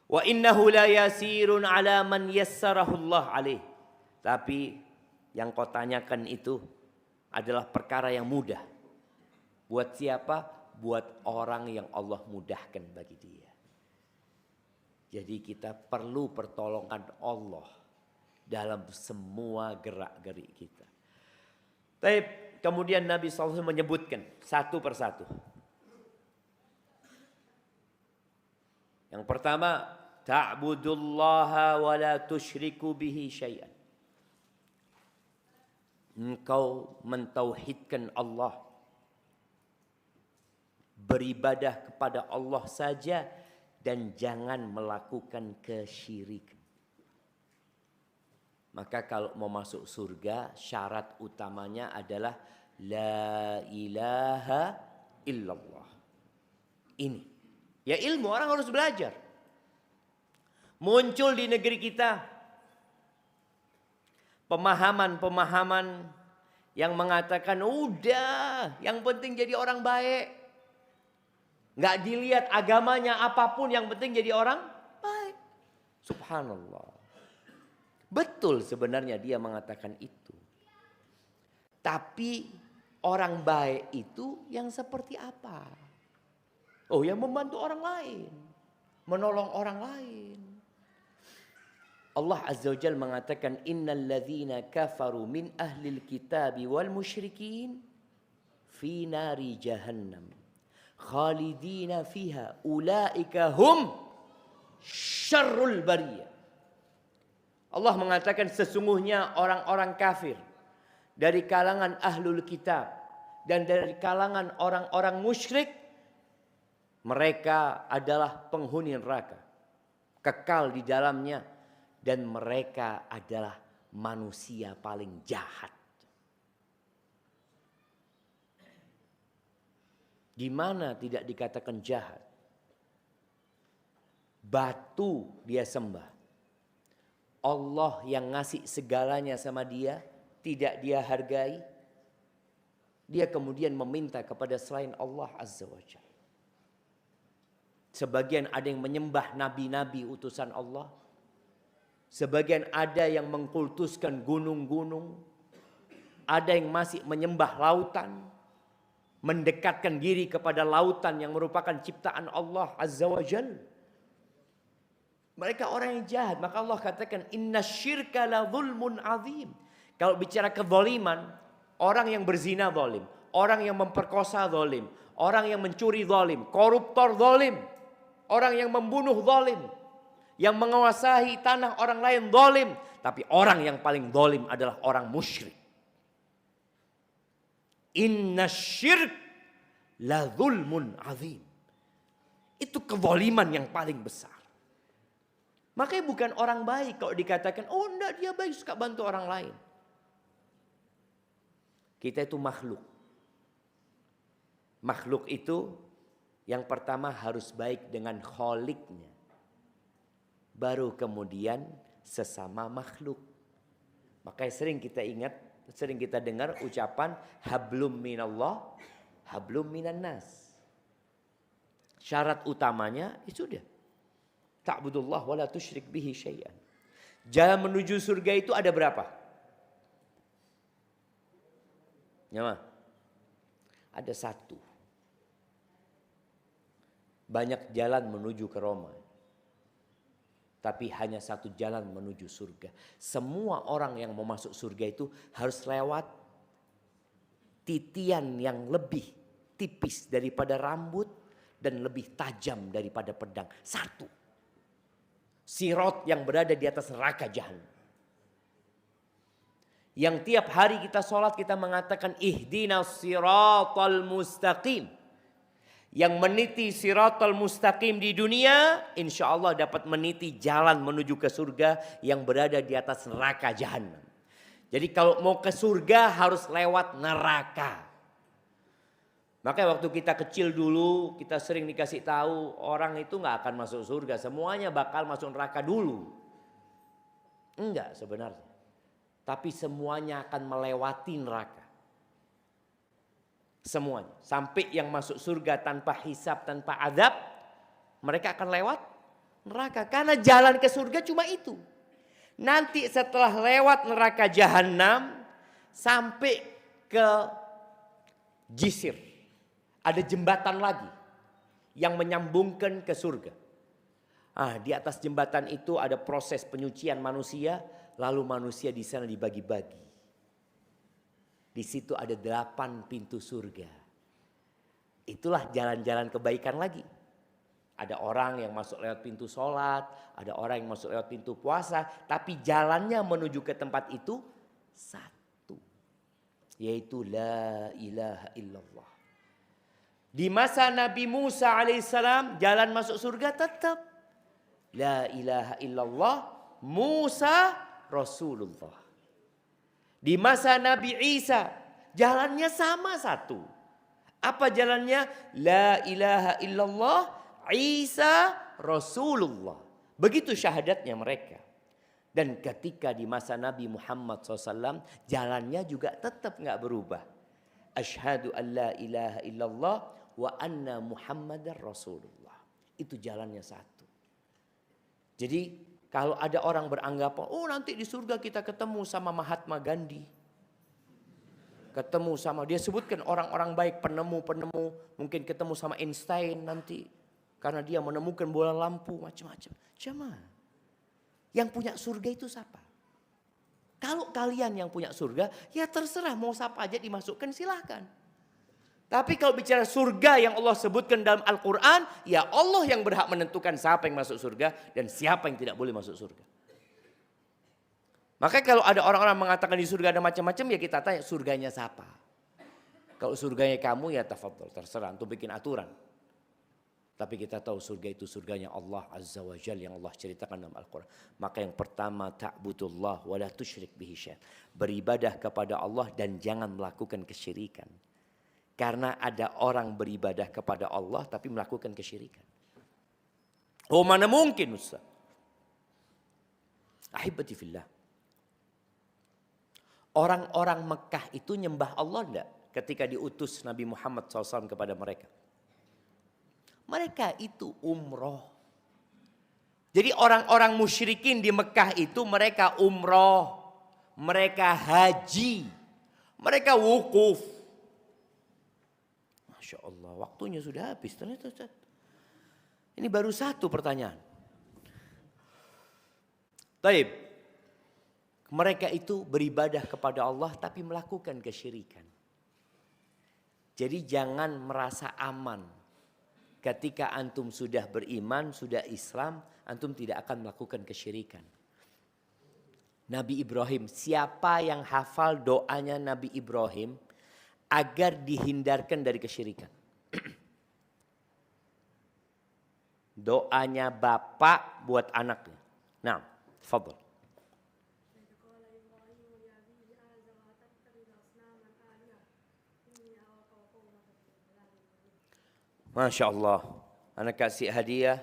Wa innahu la yasirun ala man yassarahu Allah alaih. Tapi yang kau tanyakan itu adalah perkara yang mudah. Buat siapa? buat orang yang Allah mudahkan bagi dia. Jadi kita perlu pertolongan Allah dalam semua gerak-gerik kita. Tapi kemudian Nabi SAW menyebutkan satu persatu. Yang pertama, ta'budullaha wa la tusyriku bihi syai'an. Engkau mentauhidkan Allah. Beribadah kepada Allah saja dan jangan melakukan kesyirikan. Maka kalau mau masuk surga, syarat utamanya adalah la ilaha illallah. Ini. Ya ilmu, orang harus belajar. Muncul di negeri kita pemahaman-pemahaman yang mengatakan udah, yang penting jadi orang baik. Nggak dilihat agamanya apapun, yang penting jadi orang baik. Subhanallah. Betul sebenarnya dia mengatakan itu. Tapi orang baik itu yang seperti apa? Oh, yang membantu orang lain. Menolong orang lain. Allah Azza wa Jalla mengatakan innal ladzina kafaru min ahlil kitabi wal musyrikin fi nari jahannam khalidina fiha ulaika hum syarrul bariyah. Allah mengatakan sesungguhnya orang-orang kafir dari kalangan ahlul kitab dan dari kalangan orang-orang musyrik, mereka adalah penghuni neraka, kekal di dalamnya, dan mereka adalah manusia paling jahat. Di mana tidak dikatakan jahat? Batu dia sembah. Allah yang ngasih segalanya sama dia, tidak dia hargai. Dia kemudian meminta kepada selain Allah Azza wa Jalla. Sebagian ada yang menyembah nabi-nabi utusan Allah. Sebagian ada yang mengkultuskan gunung-gunung. Ada yang masih menyembah lautan. Mendekatkan diri kepada lautan yang merupakan ciptaan Allah Azza wa Jalla. Mereka orang yang jahat. Maka Allah katakan inna syirka la zulmun azim. Kalau bicara kezaliman, orang yang berzina zalim, orang yang memperkosa zalim, orang yang mencuri zalim, koruptor zalim, orang yang membunuh zalim, yang menguasai tanah orang lain zalim. Tapi orang yang paling zalim adalah orang musyrik. Inna syirk la zulmun azim. Itu kezaliman yang paling besar. Makanya bukan orang baik kalau dikatakan, oh enggak dia baik suka bantu orang lain. Kita itu makhluk. Makhluk itu yang pertama harus baik dengan kholiknya. Baru kemudian sesama makhluk. Makanya sering kita ingat, sering kita dengar ucapan hablum minallah, hablum minan nas. Syarat utamanya itu sudah. Ta'budullah wa la tusyrik bihi syai'an. Jalan menuju surga itu ada berapa? Ya, ada satu. Banyak jalan menuju ke Roma. Tapi hanya satu jalan menuju surga. Semua orang yang mau masuk surga itu harus lewat titian yang lebih tipis daripada rambut dan lebih tajam daripada pedang. Satu. Sirat yang berada di atas neraka jahanam. Yang tiap hari kita sholat kita mengatakan ihdinas siratal mustaqim. Yang meniti siratal mustaqim di dunia, insya Allah dapat meniti jalan menuju ke surga yang berada di atas neraka jahanam. Jadi kalau mau ke surga harus lewat neraka. Makanya waktu kita kecil dulu kita sering dikasih tahu orang itu nggak akan masuk surga, semuanya bakal masuk neraka dulu. Enggak sebenarnya. Tapi semuanya akan melewati neraka. Semuanya. Sampai yang masuk surga tanpa hisab, tanpa azab. Mereka akan lewat neraka. Karena jalan ke surga cuma itu. Nanti setelah lewat neraka jahanam. Sampai ke Jisir. Ada jembatan lagi yang menyambungkan ke surga. Di atas jembatan itu ada proses penyucian manusia, lalu manusia di sana dibagi-bagi. Di situ ada 8 pintu surga. Itulah jalan-jalan kebaikan lagi. Ada orang yang masuk lewat pintu sholat, ada orang yang masuk lewat pintu puasa, tapi jalannya menuju ke tempat itu satu, yaitu la ilaha illallah. Di masa Nabi Musa alaihissalam jalan masuk surga tetap la ilaha illallah Musa Rasulullah. Di masa Nabi Isa jalannya sama satu. Apa jalannya? La ilaha illallah Isa Rasulullah. Begitu syahadatnya mereka. Dan ketika di masa Nabi Muhammad SAW jalannya juga tetap nggak berubah. Asyhadu an la ilaha illallah wa anna Muhammadar Rasulullah. Itu jalannya satu. Jadi kalau ada orang beranggapan, oh nanti di surga kita ketemu sama Mahatma Gandhi. Ketemu sama, dia sebutkan orang-orang baik, penemu-penemu. Mungkin ketemu sama Einstein nanti. Karena dia menemukan bola lampu, macam-macam. Cuma yang punya surga itu siapa? Kalau kalian yang punya surga, ya terserah mau siapa aja dimasukkan silahkan. Tapi kalau bicara surga yang Allah sebutkan dalam Al-Quran, ya Allah yang berhak menentukan siapa yang masuk surga dan siapa yang tidak boleh masuk surga. Makanya kalau ada orang-orang mengatakan di surga ada macam-macam, ya kita tanya surganya siapa. Kalau surganya kamu ya tafadhol, terserah untuk bikin aturan. Tapi kita tahu surga itu surganya Allah Azza wa Jalla yang Allah ceritakan dalam Al-Quran. Maka yang pertama ta'budullah wa la tusyrik bihi syai'an. Beribadah kepada Allah dan jangan melakukan kesyirikan. Karena ada orang beribadah kepada Allah tapi melakukan kesyirikan. Oh mana mungkin Ustaz? Ahibati fillah. Orang-orang Mekah itu nyembah Allah enggak ketika diutus Nabi Muhammad SAW kepada mereka? Mereka itu umroh. Jadi orang-orang musyrikin di Mekah itu mereka umroh. Mereka haji. Mereka wukuf. Masya Allah, waktunya sudah habis ternyata. Ini baru satu pertanyaan. Taib. Mereka itu beribadah kepada Allah tapi melakukan kesyirikan. Jadi jangan merasa aman. Ketika antum sudah beriman, sudah Islam, antum tidak akan melakukan kesyirikan. Nabi Ibrahim, siapa yang hafal doanya Nabi Ibrahim agar dihindarkan dari kesyirikan? Doanya bapak buat anaknya. Nah, tafadhol. Masya Allah, anak kasih hadiah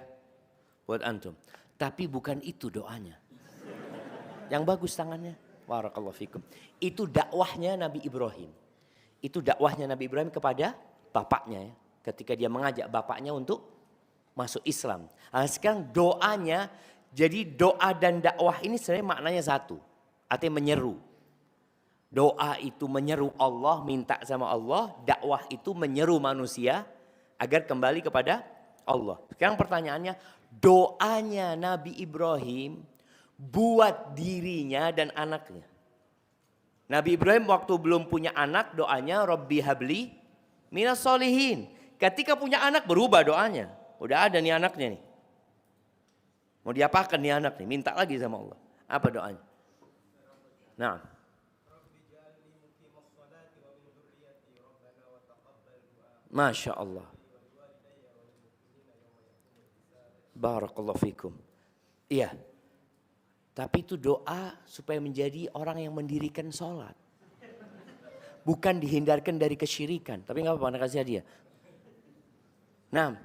buat antum. Tapi bukan itu doanya. Yang bagus tangannya. Barakallahu fikum. Itu dakwahnya Nabi Ibrahim. Itu dakwahnya Nabi Ibrahim kepada bapaknya ya. Ketika dia mengajak bapaknya untuk masuk Islam. Nah, sekarang doanya, jadi doa dan dakwah ini sebenarnya maknanya satu. Artinya menyeru. Doa itu menyeru Allah, minta sama Allah. Dakwah itu menyeru manusia agar kembali kepada Allah. Sekarang pertanyaannya, doanya Nabi Ibrahim buat dirinya dan anaknya. Nabi Ibrahim waktu belum punya anak doanya Rabbi habli minas solihin. Ketika punya anak berubah doanya. Udah ada nih anaknya nih. Mau diapakan nih anak nih? Minta lagi sama Allah. Apa doanya? Nah. Masya Allah. Barakallahu fikum. Iya. Tapi itu doa supaya menjadi orang yang mendirikan sholat. Bukan dihindarkan dari kesyirikan. Tapi gak apa-apa, kasih hadiah. Nah,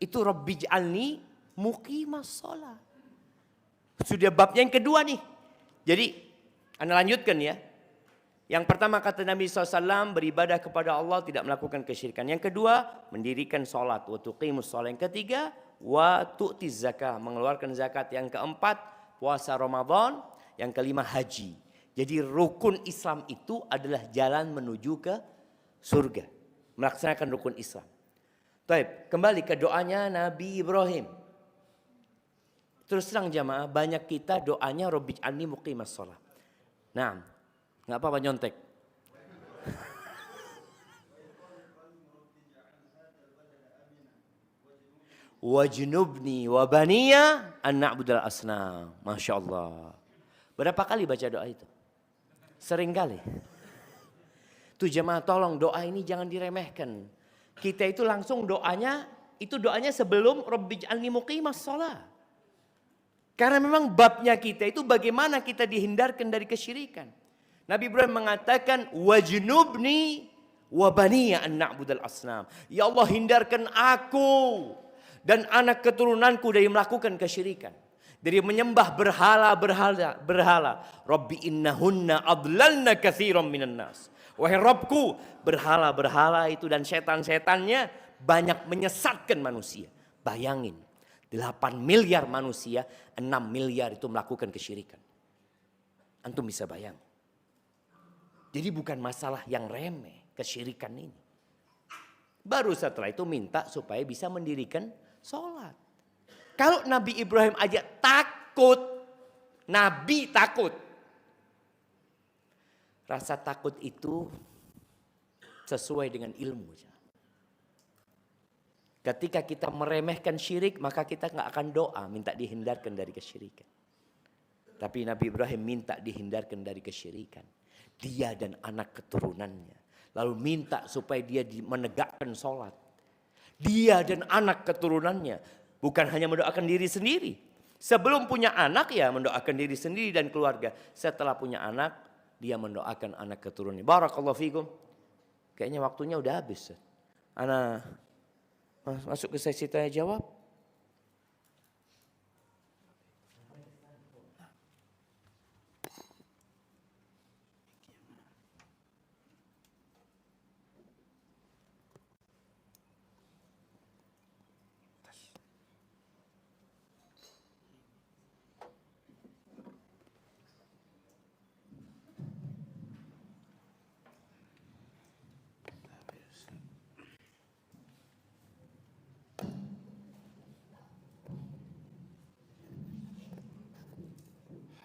itu Rabbi ja'alni muqimas sholat. Sudah babnya yang kedua nih. Jadi, Anda lanjutkan ya. Yang pertama kata Nabi SAW, beribadah kepada Allah tidak melakukan kesyirikan. Yang kedua, mendirikan sholat. Wa tuqimus sholat. Yang ketiga, wa tu'tiz zakah, mengeluarkan zakat. Yang keempat, puasa Ramadan. Yang kelima, haji. Jadi rukun Islam itu adalah jalan menuju ke surga. melaksanakan rukun Islam. Baik, kembali ke doanya Nabi Ibrahim. Terus terang jamaah, banyak kita doanya Rabbi'j'alni muqimas shalah. Nah, nggak apa-apa nyontek. Wajnubni wa baniya an na'budal asnam. Masya Allah. Berapa kali baca doa itu? Sering kali. Tuh jemaah tolong doa ini jangan diremehkan. Kita itu langsung doanya, itu doanya sebelum Rabbi'j'alni muqimas shalah. Karena memang babnya kita itu bagaimana kita dihindarkan dari kesyirikan. Nabi Ibrahim mengatakan wajnubni wa baniya an na'budal asnam. Ya Allah hindarkan aku dan anak keturunanku dari melakukan kesyirikan. Dari menyembah berhala. Rabbi innahunna adlalna katsiran minan nas. Wahai Rabbku, berhala itu dan setan-setannya banyak menyesatkan manusia. Bayangin, 8 miliar manusia, 6 miliar itu melakukan kesyirikan. Antum bisa bayang. Jadi bukan masalah yang remeh, kesyirikan ini. Baru setelah itu minta supaya bisa mendirikan sholat. Kalau Nabi Ibrahim aja takut, Nabi takut. Rasa takut itu sesuai dengan ilmu. Ketika kita meremehkan syirik, maka kita nggak akan doa minta dihindarkan dari kesyirikan. Tapi Nabi Ibrahim minta dihindarkan dari kesyirikan. Dia dan anak keturunannya. Lalu minta supaya dia menegakkan sholat. Dia dan anak keturunannya. Bukan hanya mendoakan diri sendiri. Sebelum punya anak ya mendoakan diri sendiri dan keluarga. Setelah punya anak, dia mendoakan anak keturunannya. Barakallahu fikum. Kayaknya waktunya udah habis. Anak masuk ke sesi tanya jawab.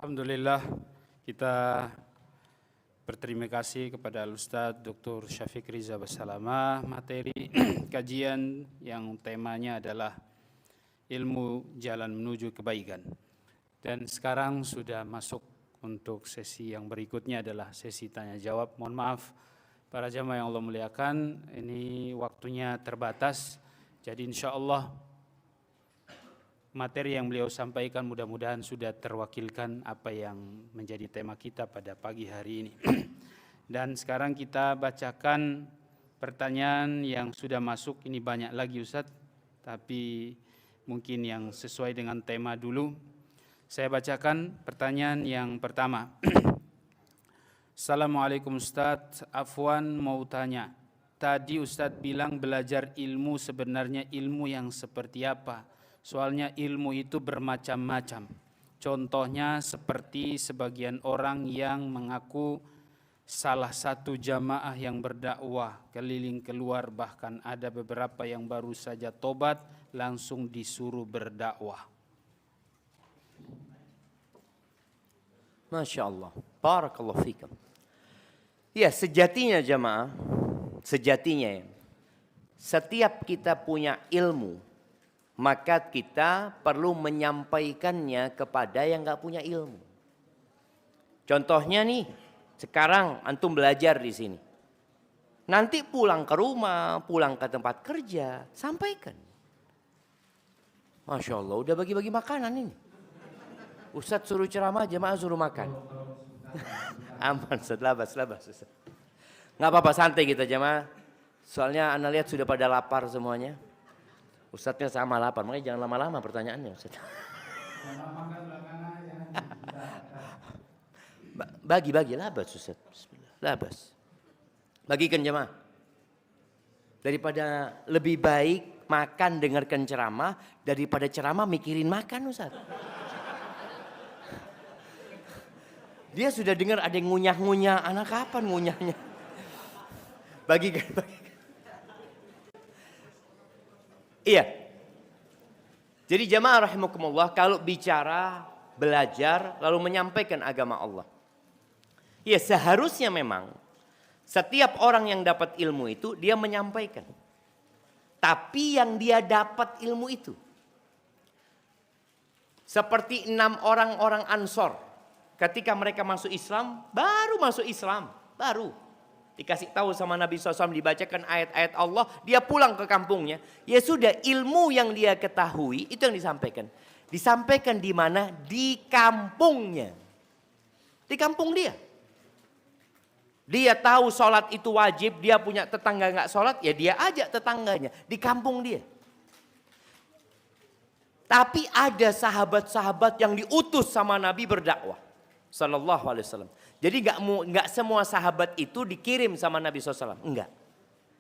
Alhamdulillah kita berterima kasih kepada Al-Ustadz Dr. Syafiq Riza Basalamah. Materi kajian yang temanya adalah ilmu jalan menuju kebaikan. Dan sekarang sudah masuk untuk sesi yang berikutnya adalah sesi tanya jawab. Mohon maaf para jamaah yang Allah muliakan, ini waktunya terbatas. Jadi insya Allah materi yang beliau sampaikan mudah-mudahan sudah terwakilkan apa yang menjadi tema kita pada pagi hari ini. Dan sekarang kita bacakan pertanyaan yang sudah masuk. Ini banyak lagi Ustadz, tapi mungkin yang sesuai dengan tema dulu. Saya bacakan pertanyaan yang pertama. Assalamualaikum Ustadz, Afwan mau tanya. Tadi Ustadz bilang belajar ilmu sebenarnya ilmu yang seperti apa? Soalnya ilmu itu bermacam-macam. Contohnya seperti sebagian orang yang mengaku salah satu jamaah yang berdakwah keliling keluar, bahkan ada beberapa yang baru saja tobat langsung disuruh berdakwah. Masya Allah. Barakallahu fikum. Ya sejatinya jamaah, sejatinya ya, setiap kita punya ilmu, maka kita perlu menyampaikannya kepada yang gak punya ilmu. Contohnya nih, sekarang antum belajar di sini. Nanti pulang ke rumah, pulang ke tempat kerja, sampaikan. Masya Allah, udah bagi-bagi makanan ini. Ustadz suruh ceramah, jemaah suruh makan. Aman, Ustadz, labas Ustadz. Gak apa-apa, santai kita jemaah. Soalnya anda lihat sudah pada lapar semuanya. Ustadznya sama lapar, makanya jangan lama-lama pertanyaannya Ustadz. Bagi-bagi labas Ustadz. Bismillah. Labas. Bagikan jemaah. Daripada lebih baik makan dengarkan ceramah daripada ceramah mikirin makan Ustadz. Dia sudah dengar ada yang ngunyah-ngunyah, anak kapan ngunyahnya? Bagikan. Iya. Jadi jamaah rahimakumullah, kalau bicara, belajar, lalu menyampaikan agama Allah. Ya seharusnya memang setiap orang yang dapat ilmu itu dia menyampaikan. Tapi yang dia dapat ilmu itu. Seperti 6 orang Ansor. Ketika mereka masuk Islam, baru masuk Islam. Baru. Dikasih tahu sama Nabi SAW, dibacakan ayat-ayat Allah, dia pulang ke kampungnya. Ya sudah, ilmu yang dia ketahui itu yang disampaikan. Disampaikan di mana? Di kampungnya. Di kampung dia. Dia tahu sholat itu wajib, dia punya tetangga nggak sholat, ya dia ajak tetangganya di kampung dia. Tapi ada sahabat-sahabat yang diutus sama Nabi berdakwah, Sallallahu Alaihi Wasallam. Jadi nggak semua sahabat itu dikirim sama Nabi SAW, enggak.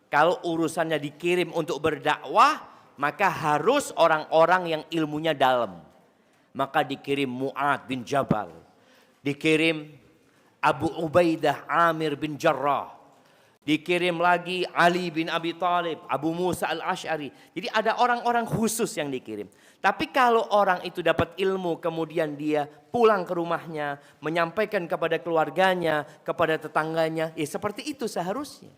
Kalau urusannya dikirim untuk berdakwah, maka harus orang-orang yang ilmunya dalam. Maka dikirim Mu'ad bin Jabal, dikirim Abu Ubaidah Amir bin Jarrah. Dikirim lagi Ali bin Abi Thalib, Abu Musa al-Ash'ari. Jadi ada orang-orang khusus yang dikirim. Tapi kalau orang itu dapat ilmu kemudian dia pulang ke rumahnya, menyampaikan kepada keluarganya, kepada tetangganya, ya seperti itu seharusnya.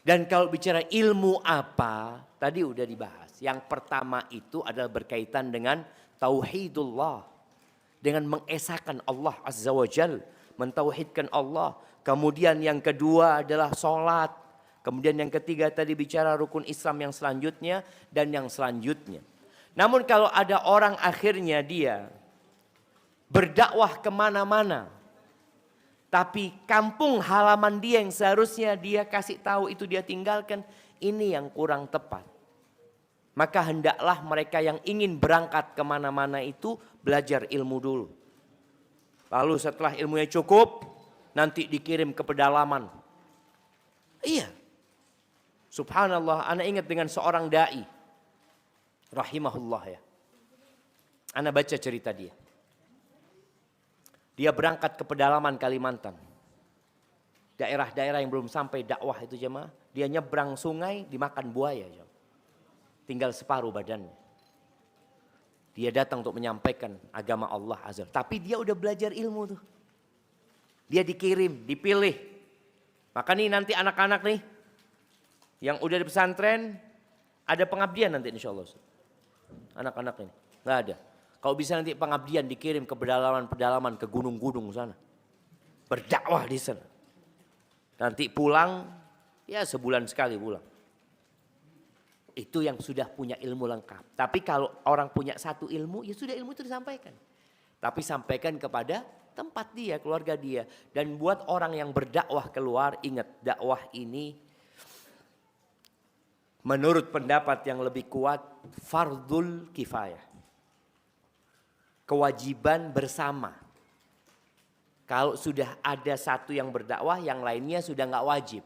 Dan kalau bicara ilmu apa, tadi udah dibahas. Yang pertama itu adalah berkaitan dengan tauhidullah. Dengan mengesahkan Allah Azza wa Jal, mentauhidkan Allah. Kemudian yang kedua adalah sholat. Kemudian yang ketiga tadi bicara rukun Islam yang selanjutnya dan yang selanjutnya. Namun kalau ada orang akhirnya dia berdakwah kemana-mana, tapi kampung halaman dia yang seharusnya dia kasih tahu itu dia tinggalkan, ini yang kurang tepat. Maka hendaklah mereka yang ingin berangkat kemana-mana itu belajar ilmu dulu. Lalu setelah ilmunya cukup, nanti dikirim ke pedalaman. Iya. Subhanallah, ana ingat dengan seorang da'i. Rahimahullah ya. Ana baca cerita dia. Dia berangkat ke pedalaman Kalimantan. Daerah-daerah yang belum sampai dakwah itu jemaah. Dia nyebrang sungai dimakan buaya. Tinggal separuh badannya. Dia datang untuk menyampaikan agama Allah Azza. Tapi dia udah belajar ilmu tuh. Dia dikirim, dipilih. Maka nih nanti anak-anak nih. Yang udah di pesantren. Ada pengabdian nanti insya Allah. Anak-anak ini. Gak ada. Kalau bisa nanti pengabdian dikirim ke pedalaman-pedalaman. Ke gunung-gunung sana. Berdakwah di sana. Nanti pulang. Ya sebulan sekali pulang. Itu yang sudah punya ilmu lengkap. Tapi kalau orang punya satu ilmu, ya sudah ilmu itu disampaikan. Tapi sampaikan kepada tempat dia, keluarga dia. Dan buat orang yang berdakwah keluar, ingat dakwah ini menurut pendapat yang lebih kuat, fardul kifayah. Kewajiban bersama. Kalau sudah ada satu yang berdakwah, yang lainnya sudah nggak wajib.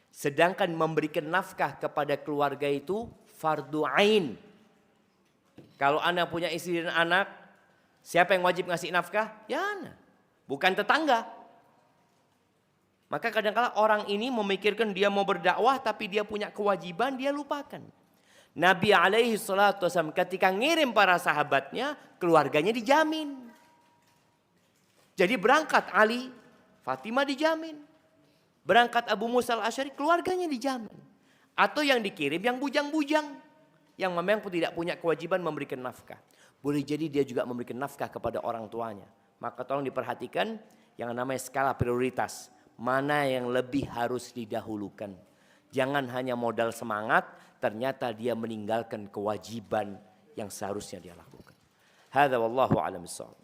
Sedangkan memberikan nafkah kepada keluarga itu fardu ain. Kalau Anda punya istri dan anak, siapa yang wajib ngasih nafkah? Ya Anda, bukan tetangga. Maka kadang-kadang orang ini memikirkan dia mau berdakwah tapi dia punya kewajiban, dia lupakan. Nabi alaihi salatu wasallam ketika ngirim para sahabatnya, keluarganya dijamin. Jadi berangkat Ali, Fatimah dijamin. Berangkat Abu Musa al-Ash'ari, keluarganya dijamin. Atau yang dikirim yang bujang-bujang. Yang memang tidak punya kewajiban memberikan nafkah. Boleh jadi dia juga memberikan nafkah kepada orang tuanya. Maka tolong diperhatikan yang namanya skala prioritas. Mana yang lebih harus didahulukan. Jangan hanya modal semangat, ternyata dia meninggalkan kewajiban yang seharusnya dia lakukan. Hadza wallahu a'lam bissawab.